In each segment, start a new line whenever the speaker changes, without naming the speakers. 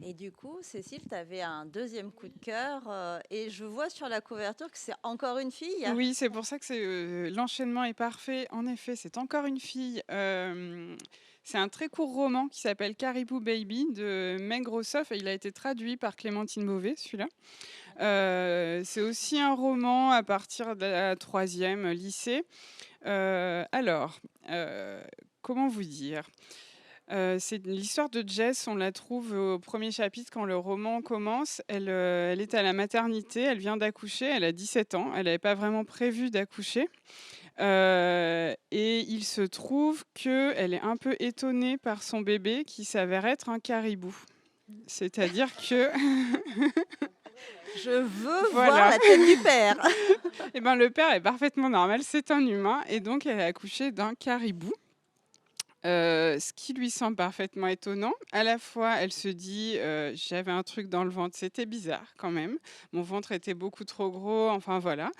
Et du coup, Cécile, tu avais un deuxième coup de cœur et je vois sur la couverture que c'est encore une fille.
Oui, c'est pour ça que l'enchaînement est parfait. En effet, c'est encore une fille. C'est un très court roman qui s'appelle Caribou Baby de Meg Rossoff et il a été traduit par Clémentine Beauvais, celui-là. C'est aussi un roman à partir de la troisième lycée. Alors, comment vous dire? C'est l'histoire de Jess, on la trouve au premier chapitre quand le roman commence. Elle est à la maternité, elle vient d'accoucher, elle a 17 ans, elle n'avait pas vraiment prévu d'accoucher. Et il se trouve qu'elle est un peu étonnée par son bébé qui s'avère être un caribou. C'est-à-dire que
Je veux voir
voilà,
la tête du père.
et ben, le père est parfaitement normal, c'est un humain et donc elle a accouché d'un caribou. Ce qui lui semble parfaitement étonnant. À la fois, elle se dit, «J'avais un truc dans le ventre, c'était bizarre quand même. Mon ventre était beaucoup trop gros», enfin voilà.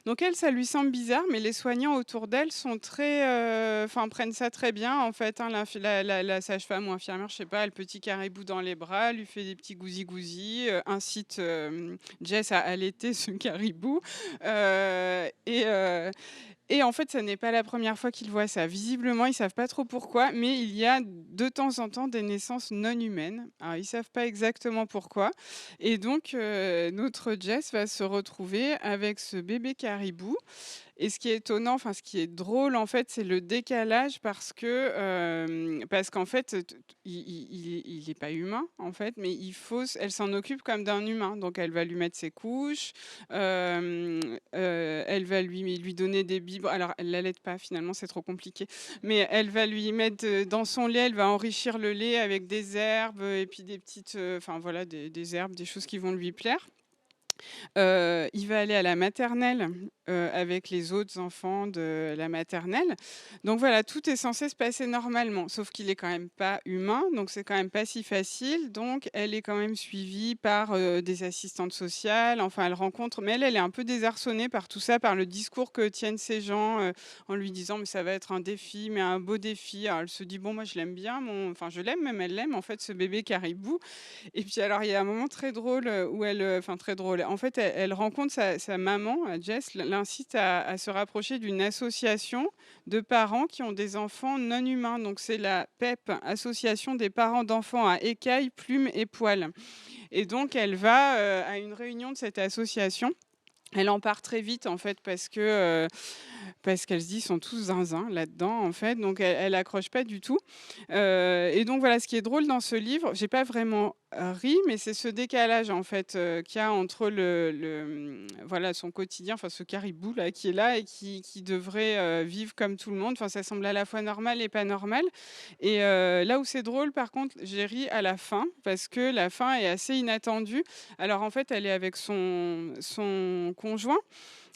Donc elle, ça lui semble bizarre, mais les soignants autour d'elle sont très, enfin prennent ça très bien en fait, hein. La sage-femme ou infirmière, je sais pas, a le petit caribou dans les bras, lui fait des petits gousi-gousi, incite, Jess à allaiter ce caribou, et en fait, ça n'est pas la première fois qu'ils voient ça. Visiblement, ils savent pas trop pourquoi, mais il y a de temps en temps des naissances non humaines. Alors, ils savent pas exactement pourquoi. Et donc, notre Jess va se retrouver avec ce bébé caribou. Et ce qui est étonnant, enfin ce qui est drôle en fait, c'est le décalage parce qu'en fait, il est pas humain en fait, mais elle s'en occupe comme d'un humain. Donc elle va lui mettre ses couches, elle va lui donner des biberons. Alors elle l'allaite pas finalement, c'est trop compliqué. Mais elle va lui mettre, dans son lait, elle va enrichir le lait avec des herbes, et puis des petites, enfin voilà des herbes, des choses qui vont lui plaire. Il va aller à la maternelle, avec les autres enfants de la maternelle. Donc voilà, tout est censé se passer normalement, sauf qu'il est quand même pas humain, donc c'est quand même pas si facile. Donc elle est quand même suivie par, des assistantes sociales, enfin elle rencontre mais elle est un peu désarçonnée par tout ça, par le discours que tiennent ces gens, en lui disant: «Mais ça va être un défi, mais un beau défi». Alors elle se dit: «Bon moi je l'aime bien enfin je l'aime, même elle l'aime en fait ce bébé caribou». Et puis alors, il y a un moment très drôle, où enfin très drôle. En fait, elle rencontre sa maman, Jess, l'incite à se rapprocher d'une association de parents qui ont des enfants non humains. Donc c'est la PEP, Association des parents d'enfants à écailles, plumes et poils. Et donc elle va, à une réunion de cette association. Elle en part très vite en fait parce qu'elle se dit: «Ils sont tous zinzin là-dedans», en fait, donc elle accroche pas du tout. Et donc voilà, ce qui est drôle dans ce livre, j'ai pas vraiment, ri, mais c'est ce décalage, en fait, qu'il y a entre voilà, son quotidien, enfin ce caribou là, qui est là et qui devrait, vivre comme tout le monde. Enfin, ça semble à la fois normal et pas normal. Et là où c'est drôle, par contre, j'ai ri à la fin, parce que la fin est assez inattendue. Alors, en fait, elle est avec son conjoint.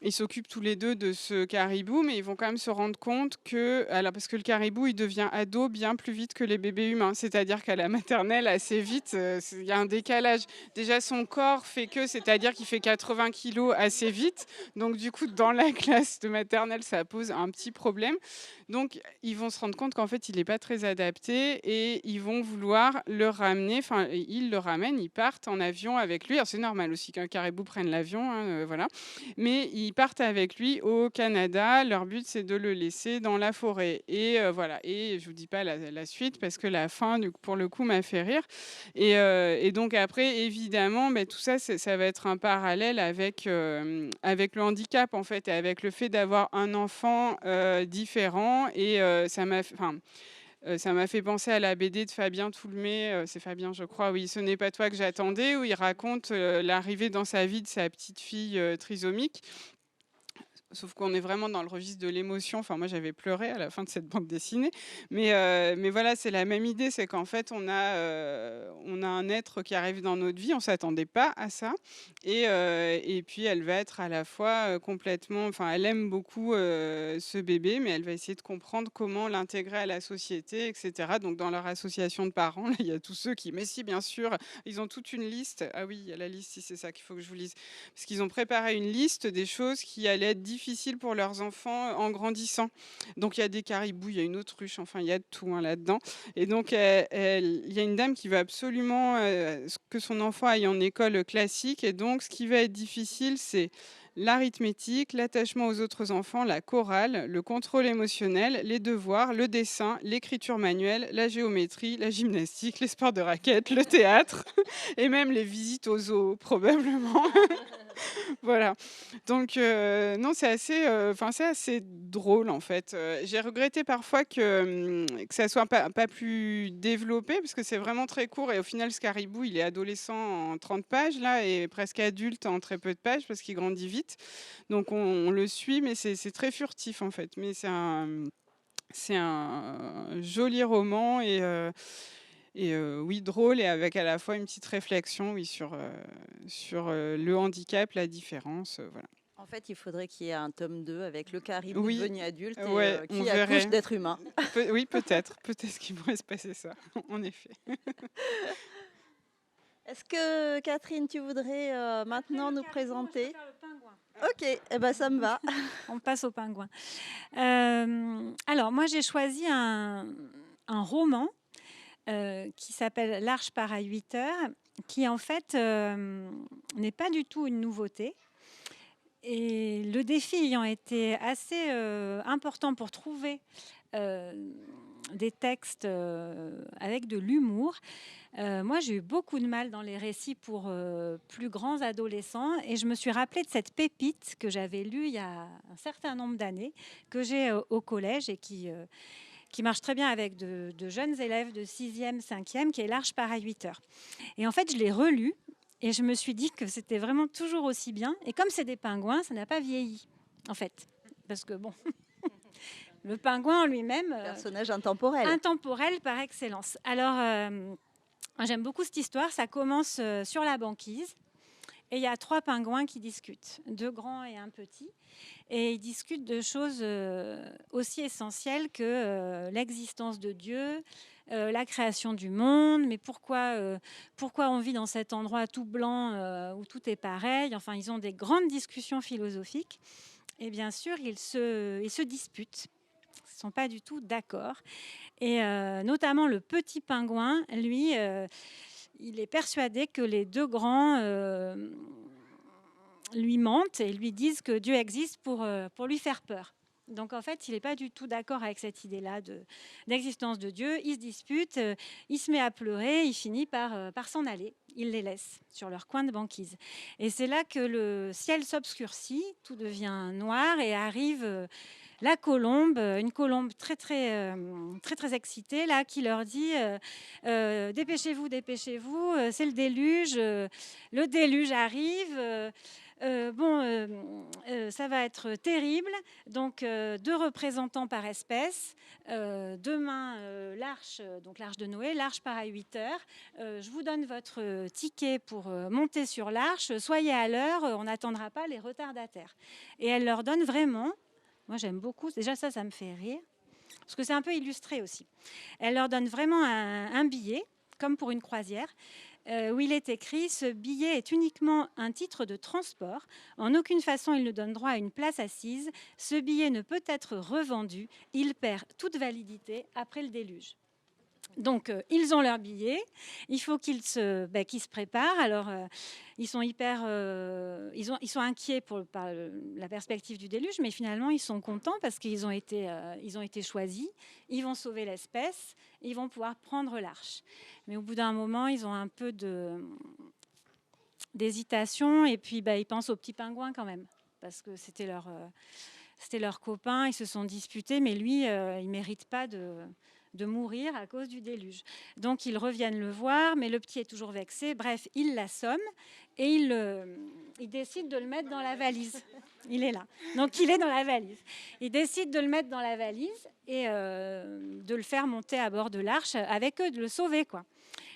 Ils s'occupent tous les 2 de ce caribou, mais ils vont quand même se rendre compte parce que le caribou, il devient ado bien plus vite que les bébés humains. C'est-à-dire qu'à la maternelle, assez vite, il y a un décalage. Déjà, son corps fait c'est-à-dire qu'il fait 80 kilos assez vite. Donc du coup, dans la classe de maternelle, ça pose un petit problème. Donc ils vont se rendre compte qu'en fait, il n'est pas très adapté et ils vont vouloir le ramener, enfin, ils le ramènent, ils partent en avion avec lui. Alors c'est normal aussi qu'un caribou prenne l'avion, hein, voilà. Mais ils partent avec lui au Canada. Leur but, c'est de le laisser dans la forêt. Et voilà. Et je vous dis pas la suite parce que la fin, pour le coup, m'a fait rire. Et donc après, évidemment, beh, tout ça, ça va être un parallèle avec le handicap, en fait, et avec le fait d'avoir un enfant différent. Et ça m'a fait penser à la BD de Fabien Toulmé, c'est Fabien, je crois, oui, «Ce n'est pas toi que j'attendais», où il raconte, l'arrivée dans sa vie de sa petite fille, trisomique. Sauf qu'on est vraiment dans le registre de l'émotion. Enfin, moi, j'avais pleuré à la fin de cette bande dessinée. Mais voilà, c'est la même idée, c'est qu'en fait, on a un être qui arrive dans notre vie, on s'attendait pas à ça. Et puis, elle va être à la fois, complètement enfin, elle aime beaucoup, ce bébé, mais elle va essayer de comprendre comment l'intégrer à la société, et cetera. Donc dans leur association de parents, là, il y a tous ceux qui mais si, bien sûr, ils ont toute une liste. Ah oui, il y a la liste, si, c'est ça qu'il faut que je vous lise. Parce qu'ils ont préparé une liste des choses qui allaient être difficiles pour leurs enfants, en grandissant. Donc il y a des caribous, il y a une autruche, enfin il y a de tout, hein, là-dedans. Et donc il y a une dame qui veut absolument, que son enfant aille en école classique et donc ce qui va être difficile, c'est l'arithmétique, l'attachement aux autres enfants, la chorale, le contrôle émotionnel, les devoirs, le dessin, l'écriture manuelle, la géométrie, la gymnastique, les sports de raquettes, le théâtre et même les visites aux zoos probablement. Voilà. Donc non, c'est assez drôle en fait. J'ai regretté parfois que ça soit pas plus développé parce que c'est vraiment très court et au final Scaribou, il est adolescent en 30 pages là et presque adulte en très peu de pages parce qu'il grandit vite. Donc on le suit mais c'est très furtif en fait. Mais c'est un joli roman et oui, drôle et avec à la fois une petite réflexion, oui, sur le handicap, la différence, voilà.
En fait, il faudrait qu'il y ait un tome 2 avec le caribou
Oui,
devenu adulte et
ouais, on
qui accouche
verrait.
d'être humain.
Oui, peut-être qu'il pourrait se passer ça, en effet.
Est-ce que Catherine, tu voudrais maintenant nous présenter?
Faire le pingouin.
Ok, eh ben, ça me va.
On passe au pingouin. Alors, moi, j'ai choisi un roman qui s'appelle L'Arche part à 8 heures, qui en fait n'est pas du tout une nouveauté. Et le défi ayant été assez important pour trouver des textes avec de l'humour, moi j'ai eu beaucoup de mal dans les récits pour plus grands adolescents et je me suis rappelée de cette pépite que j'avais lue il y a un certain nombre d'années, que j'ai au collège et qui marche très bien avec de jeunes élèves de 6e, 5e, qui est L'Arche part à 8 heures. Et en fait, je l'ai relu et je me suis dit que c'était vraiment toujours aussi bien. Et comme c'est des pingouins, ça n'a pas vieilli, en fait. Parce que, bon, le pingouin en lui-même...
Personnage intemporel.
Intemporel par excellence. Alors, j'aime beaucoup cette histoire. Ça commence sur la banquise. Et il y a 3 pingouins qui discutent, 2 grands et un petit. Et ils discutent de choses aussi essentielles que l'existence de Dieu, la création du monde, mais pourquoi on vit dans cet endroit tout blanc où tout est pareil. Enfin, ils ont des grandes discussions philosophiques. Et bien sûr, ils se disputent. Ils ne sont pas du tout d'accord. Et notamment le petit pingouin, lui, il est persuadé que les 2 grands lui mentent et lui disent que Dieu existe pour lui faire peur. Donc en fait, il n'est pas du tout d'accord avec cette idée-là d'existence de Dieu. Il se dispute, il se met à pleurer, il finit par s'en aller. Il les laisse sur leur coin de banquise. Et c'est là que le ciel s'obscurcit, tout devient noir et arrive la colombe, une colombe très très excitée là, qui leur dit dépêchez-vous, dépêchez-vous, c'est le déluge arrive. Ça va être terrible. Donc, 2 représentants par espèce. Demain, l'arche de Noé, l'arche part à 8 heures. Je vous donne votre ticket pour monter sur l'arche. Soyez à l'heure, on n'attendra pas les retardataires. Et elle leur donne vraiment, moi j'aime beaucoup, déjà ça me fait rire, parce que c'est un peu illustré aussi. Elle leur donne vraiment un billet, comme pour une croisière, où il est écrit « Ce billet est uniquement un titre de transport. En aucune façon, il ne donne droit à une place assise. Ce billet ne peut être revendu. Il perd toute validité après le déluge. » Donc, ils ont leur billet. Il faut qu'ils se préparent. Alors, ils sont inquiets par la perspective du déluge, mais finalement, ils sont contents parce qu'ils ont été choisis. Ils vont sauver l'espèce. Ils vont pouvoir prendre l'arche. Mais au bout d'un moment, ils ont un peu d'hésitation. Et puis, ils pensent aux petits pingouins quand même, parce que c'était leur copain. Ils se sont disputés, mais lui, il ne mérite pas de mourir à cause du déluge. Donc, ils reviennent le voir, mais le petit est toujours vexé. Bref, il l'assomme et il décide de le mettre dans la valise. Il est là. Donc, il est dans la valise. Il décide de le mettre dans la valise et de le faire monter à bord de l'arche avec eux, de le sauver, quoi.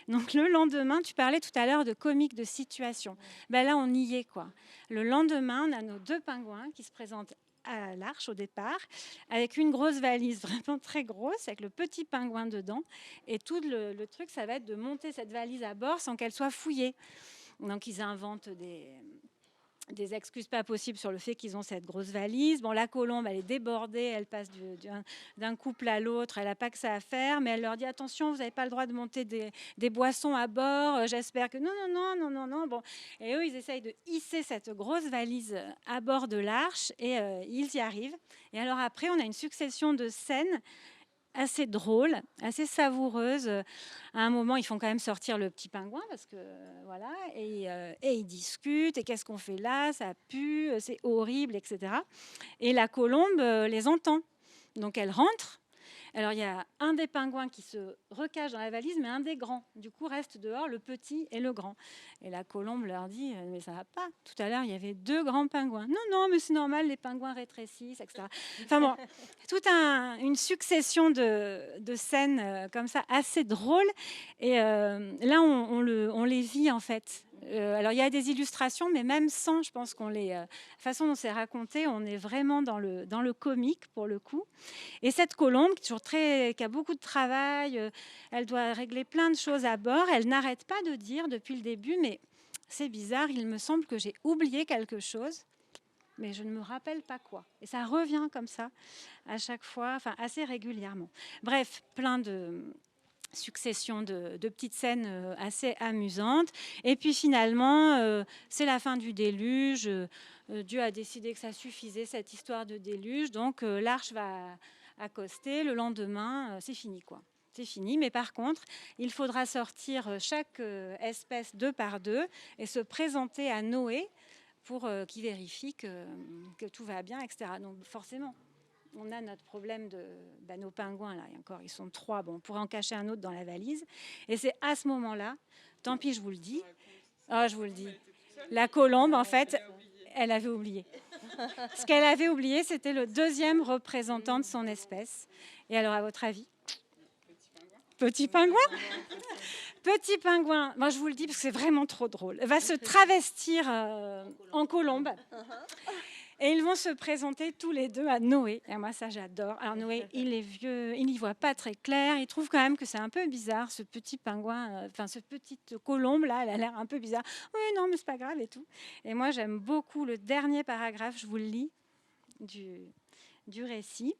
Donc, le lendemain, tu parlais tout à l'heure de comique de situation. Là, on y est, quoi. Le lendemain, on a nos 2 pingouins qui se présentent à l'arche au départ, avec une grosse valise vraiment très grosse, avec le petit pingouin dedans. Et tout le truc, ça va être de monter cette valise à bord sans qu'elle soit fouillée. Donc, ils inventent des excuses pas possibles sur le fait qu'ils ont cette grosse valise. Bon, la colombe, elle est débordée, elle passe d'un couple à l'autre, elle n'a pas que ça à faire, mais elle leur dit attention, vous n'avez pas le droit de monter des boissons à bord, j'espère que non, non, non, non, non, non. Bon, et eux, ils essayent de hisser cette grosse valise à bord de l'arche et ils y arrivent. Et alors après, on a une succession de scènes assez drôle, assez savoureuse. À un moment, ils font quand même sortir le petit pingouin parce que voilà, et ils discutent. Et qu'est-ce qu'on fait là? Ça pue, c'est horrible, etc. Et la colombe les entend, donc elle rentre. Alors, il y a un des pingouins qui se recache dans la valise, mais un des grands. Du coup, reste dehors le petit et le grand. Et la colombe leur dit, mais ça va pas. Tout à l'heure, il y avait 2 grands pingouins. Non, non, mais c'est normal, les pingouins rétrécissent, etc. Enfin bon, toute une succession de scènes comme ça, assez drôles. Et là, on les vit, en fait. Alors, il y a des illustrations, mais même sans, je pense la façon dont c'est raconté, on est vraiment dans le comique, pour le coup. Et cette colombe, qui a beaucoup de travail, elle doit régler plein de choses à bord. Elle n'arrête pas de dire depuis le début, mais c'est bizarre, il me semble que j'ai oublié quelque chose, mais je ne me rappelle pas quoi. Et ça revient comme ça à chaque fois, enfin assez régulièrement. Bref, plein de succession de petites scènes assez amusantes. Et puis finalement, c'est la fin du déluge. Dieu a décidé que ça suffisait, cette histoire de déluge. Donc l'arche va accoster. Le lendemain, c'est fini, quoi. C'est fini, mais par contre, il faudra sortir chaque espèce 2 par 2 et se présenter à Noé pour qu'il vérifie que tout va bien, etc. Donc forcément, on a notre problème de nos pingouins, là, et encore, ils sont 3. Bon, on pourrait en cacher un autre dans la valise. Et c'est à ce moment-là, tant pis, je vous le dis, je vous le dis, la colombe, en fait, elle avait oublié. Ce qu'elle avait oublié, c'était le 2e représentant de son espèce. Et alors, à votre avis? Petit pingouin? Petit pingouin, moi je vous le dis parce que c'est vraiment trop drôle, va se travestir en colombe. Et ils vont se présenter tous les 2 à Noé. Et moi, ça, j'adore. Alors, Noé, il est vieux, il n'y voit pas très clair. Il trouve quand même que c'est un peu bizarre, ce petit pingouin, ce petite colombe, là, elle a l'air un peu bizarre. Oui, non, mais c'est pas grave et tout. Et moi, j'aime beaucoup le dernier paragraphe, je vous le lis, du récit.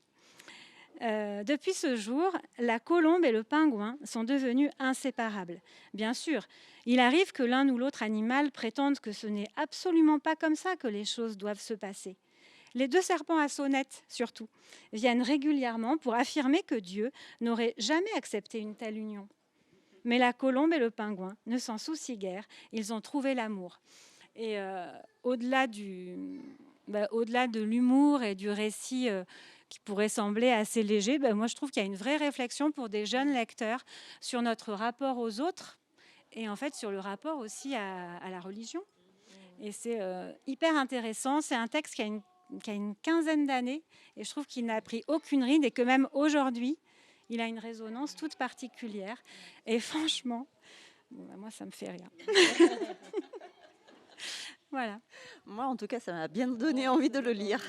Depuis ce jour, la colombe et le pingouin sont devenus inséparables. Bien sûr, il arrive que l'un ou l'autre animal prétende que ce n'est absolument pas comme ça que les choses doivent se passer. Les 2 serpents à sonnette, surtout, viennent régulièrement pour affirmer que Dieu n'aurait jamais accepté une telle union. Mais la colombe et le pingouin ne s'en soucient guère, ils ont trouvé l'amour. Et au-delà de l'humour et du récit qui pourrait sembler assez léger, moi je trouve qu'il y a une vraie réflexion pour des jeunes lecteurs sur notre rapport aux autres et en fait sur le rapport aussi à la religion. Et c'est hyper intéressant. C'est un texte qui a une quinzaine d'années et je trouve qu'il n'a pris aucune ride et que même aujourd'hui, il a une résonance toute particulière. Et franchement, moi ça me fait rire. Voilà.
Moi, en tout cas, ça m'a bien donné envie de le lire.